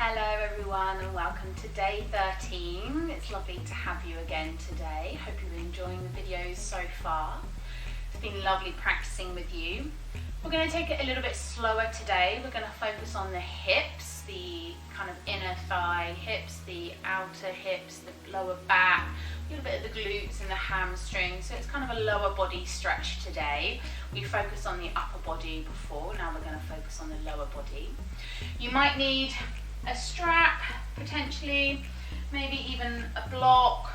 Hello everyone and welcome to day 13. It's lovely to have you again today. Hope you're enjoying the videos so far. It's been lovely practicing with you. We're going to take it a little bit slower today. We're going to focus on the hips, the kind of inner thigh hips, the outer hips, the lower back, a little bit of the glutes and the hamstrings. So it's kind of a lower body stretch today. We focused on the upper body before, now we're going to focus on the lower body. You might need a strap, potentially, maybe even a block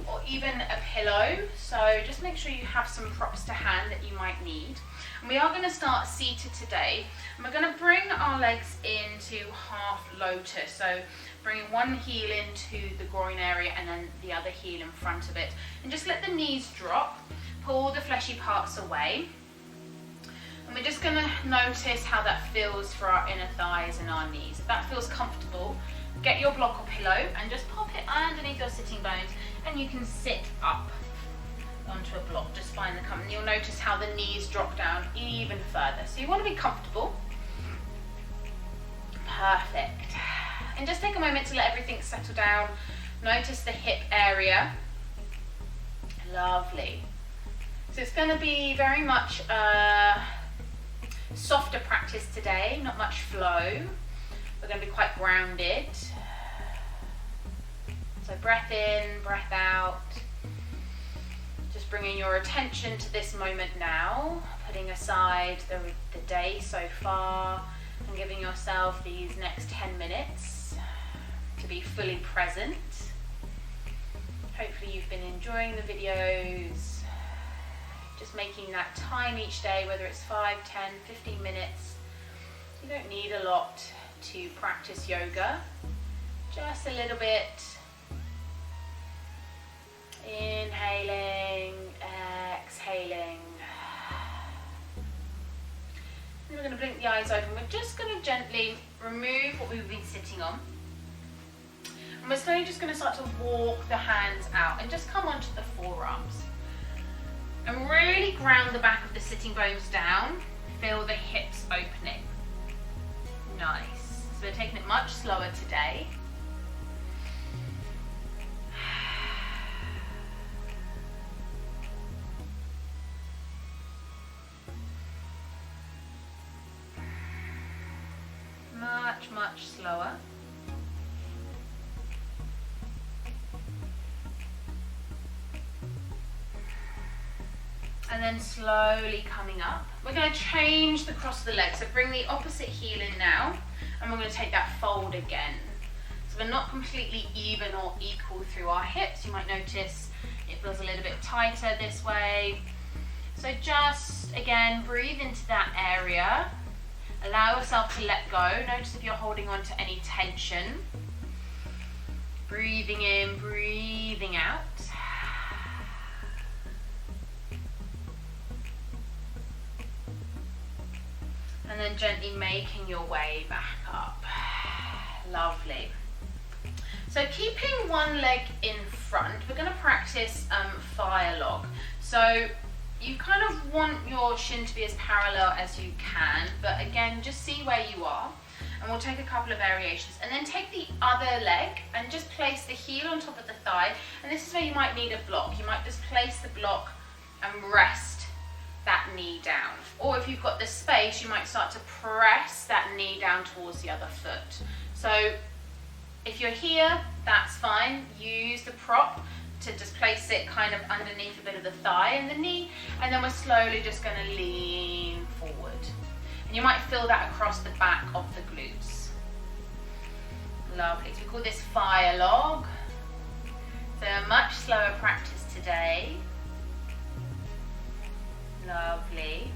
or even a pillow. So just make sure you have some props to hand that you might need. And we are going to start seated today, and we're going to bring our legs into half lotus. So bringing one heel into the groin area and then the other heel in front of it. And just let the knees drop, pull the fleshy parts away. And we're just going to notice how that feels for our inner thighs and our knees. If that feels comfortable, get your block or pillow and just pop it underneath your sitting bones, and you can sit up onto a block, just find the comfort. And you'll notice how the knees drop down even further. So you want to be comfortable. Perfect. And just take a moment to let everything settle down. Notice the hip area. Lovely. So it's going to be very much softer practice today, not much flow. We're going to be quite grounded. So breath in, breath out. Just bringing your attention to this moment now, putting aside the day so far and giving yourself these next 10 minutes to be fully present. Hopefully you've been enjoying the videos. Just making that time each day, whether it's 5, 10, 15 minutes. You don't need a lot to practice yoga. Just a little bit. Inhaling, exhaling. And we're going to blink the eyes open. We're just going to gently remove what we've been sitting on. And we're slowly just going to start to walk the hands out and just come onto the forearms. And really ground the back of the sitting bones down. Feel the hips opening. Nice. So we're taking it much slower today. Much slower. And then slowly coming up. We're going to change the cross of the legs. So bring the opposite heel in now, and we're going to take that fold again. So we're not completely even or equal through our hips. You might notice it feels a little bit tighter this way. So just, again, breathe into that area. Allow yourself to let go. Notice if you're holding on to any tension. Breathing in, breathing out. And then gently making your way back up. Lovely. So keeping one leg in front, we're going to practice fire log. So you kind of want your shin to be as parallel as you can, but again, just see where you are. And we'll take a couple of variations. And then take the other leg and just place the heel on top of the thigh. And this is where you might need a block. You might just place the block and rest that knee down. Or if you've got the space, you might start to press that knee down towards the other foot. So if you're here, that's fine. Use the prop to just place it kind of underneath a bit of the thigh and the knee, and then we're slowly just going to lean forward. And you might feel that across the back of the glutes. Lovely. So we call this fire log. So a much slower practice today. Lovely.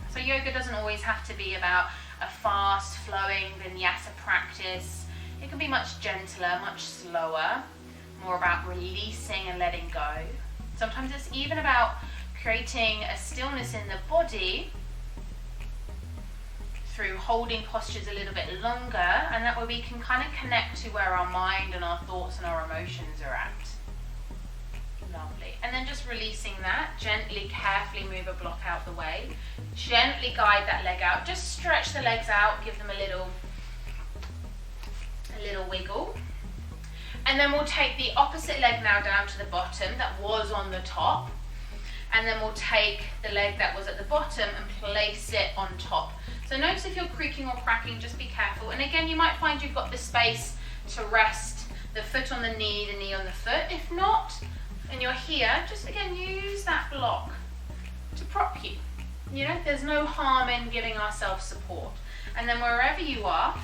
So yoga doesn't always have to be about a fast flowing vinyasa practice. It can be much gentler, much slower, more about releasing and letting go. Sometimes it's even about creating a stillness in the body through holding postures a little bit longer, and that way we can kind of connect to where our mind and our thoughts and our emotions are at. Lovely. And then just releasing that, gently, carefully move a block out the way. Gently guide that leg out. Just stretch the legs out, give them a little a little wiggle. And then we'll take the opposite leg now down to the bottom that was on the top. And then we'll take the leg that was at the bottom and place it on top. So notice if you're creaking or cracking, just be careful. And again, you might find you've got the space to rest the foot on the knee on the foot. If not, and you're here, just again, use that block to prop you. You know, there's no harm in giving ourselves support. And then wherever you are,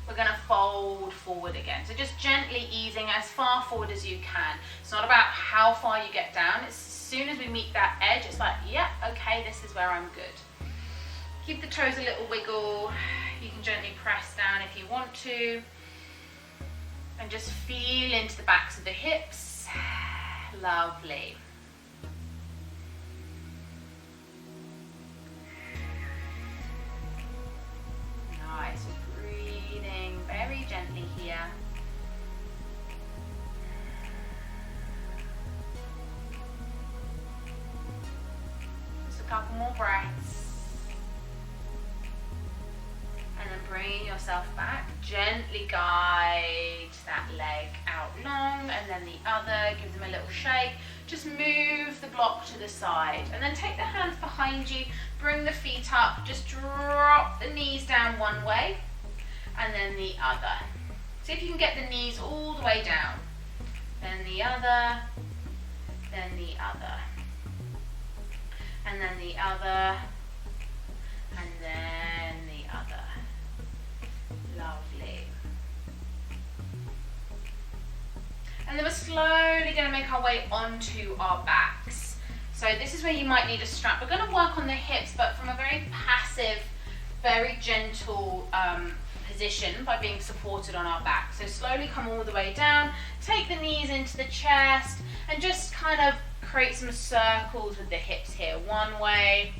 we're going to fold forward again. So just gently easing as far forward as you can. It's not about how far you get down. It's as soon as we meet that edge, it's like, yeah, okay, this is where I'm good. Keep the toes a little wiggle. You can gently press down if you want to. And just feel into the backs of the hips. Lovely. Nice. Breathing very gently here. Just a couple more breaths. And then bringing yourself back, gently guide that leg out long, and then the other, give them a little shake. Just move the block to the side, and then take the hands behind you, bring the feet up, just drop the knees down one way, and then the other. See if you can get the knees all the way down. Then the other, then the other, and then the other, and then the other. Lovely. And then we're slowly going to make our way onto our backs. So this is where you might need a strap. We're going to work on the hips, but from a very passive, very gentle position by being supported on our back. So slowly come all the way down, take the knees into the chest, and just kind of create some circles with the hips here. One way,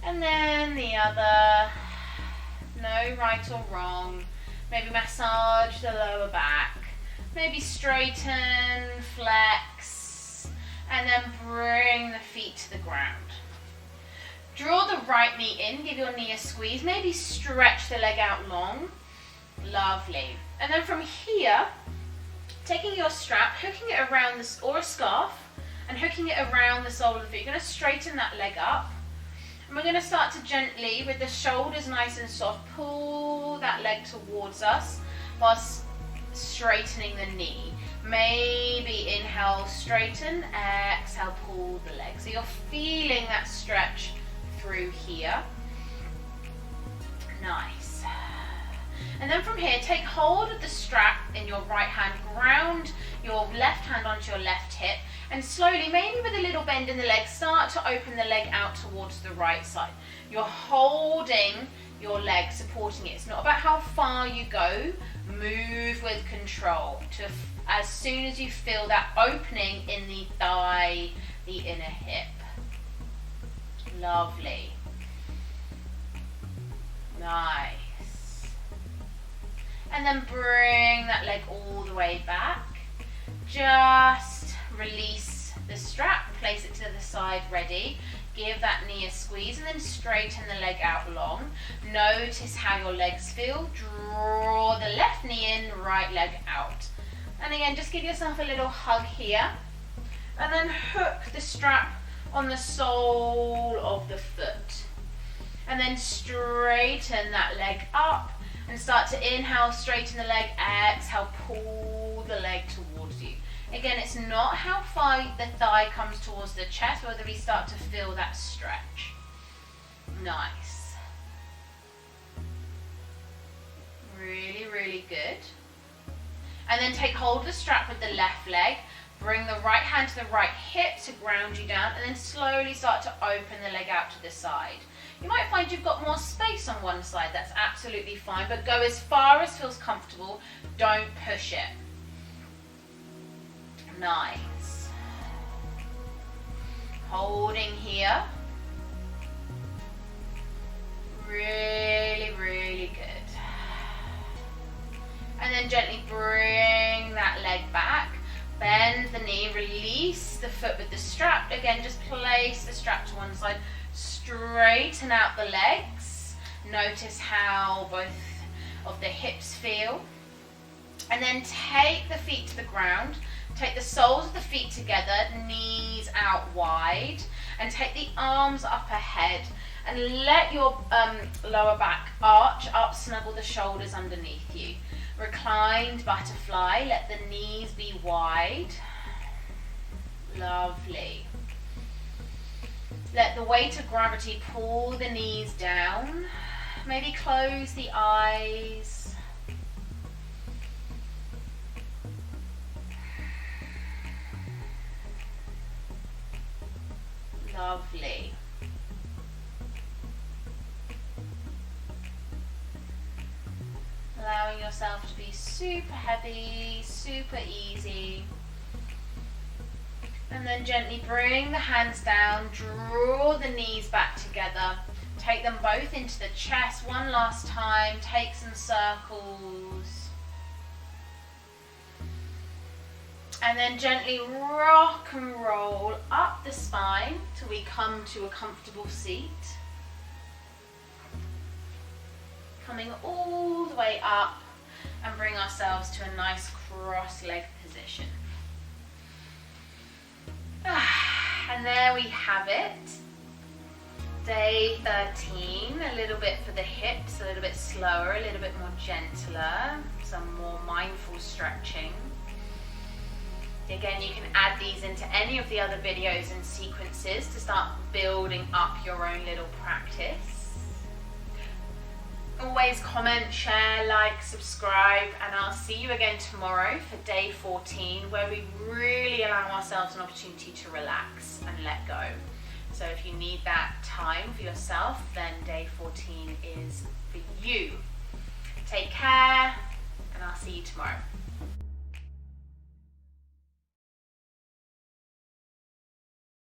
and then the other. No right or wrong. Maybe massage the lower back. Maybe straighten, flex, and then bring the feet to the ground. Draw the right knee in, give your knee a squeeze. Maybe stretch the leg out long. Lovely. And then from here, taking your strap, hooking it around this, or a scarf, and hooking it around the sole of the foot. You're going to straighten that leg up. And we're going to start to gently, with the shoulders nice and soft, pull that leg towards us whilst straightening the knee. Maybe inhale, straighten, exhale, pull the leg. So you're feeling that stretch through here. Nice. And then from here, take hold of the strap in your right hand, ground your left hand onto your left hip, and slowly, maybe with a little bend in the leg, start to open the leg out towards the right side. You're holding your leg, supporting it. It's not about how far you go. Move with control to as soon as you feel that opening in the thigh, the inner hip. Lovely. Nice. And then bring that leg all the way back. Just release the strap, place it to the side, ready. Give that knee a squeeze and then straighten the leg out long. Notice how your legs feel. Draw the left knee in, right leg out. And again, just give yourself a little hug here. And then hook the strap on the sole of the foot. And then straighten that leg up and start to inhale, straighten the leg, exhale, pull the leg towards you. Again, it's not how far the thigh comes towards the chest, whether we start to feel that stretch. Nice. Really, really good. And then take hold of the strap with the left leg. Bring the right hand to the right hip to ground you down, and then slowly start to open the leg out to the side. You might find you've got more space on one side. That's absolutely fine, but go as far as feels comfortable. Don't push it. Nice. Holding here. Really, really good. And then gently bring that leg back. Bend the knee, release the foot with the strap. Again, just place the strap to one side. Straighten out the legs. Notice how both of the hips feel. And then take the feet to the ground. Take the soles of the feet together, knees out wide, and take the arms up ahead. And let your lower back arch up, snuggle the shoulders underneath you. Reclined butterfly, let the knees be wide. Lovely. Let the weight of gravity pull the knees down. Maybe close the eyes. Lovely. Allowing yourself to be super heavy, super easy. And then gently bring the hands down, draw the knees back together. Take them both into the chest one last time. Take some circles. And then gently rock and roll up the spine till we come to a comfortable seat. Coming all the way up and bring ourselves to a nice cross-leg position. And there we have it. Day 13, a little bit for the hips, a little bit slower, a little bit more gentler, some more mindful stretching. Again, you can add these into any of the other videos and sequences to start building up your own little practice. Always comment, share, like, subscribe, and I'll see you again tomorrow for day 14, where we really allow ourselves an opportunity to relax and let go. So if you need that time for yourself, then day 14 is for you. Take care, and I'll see you tomorrow.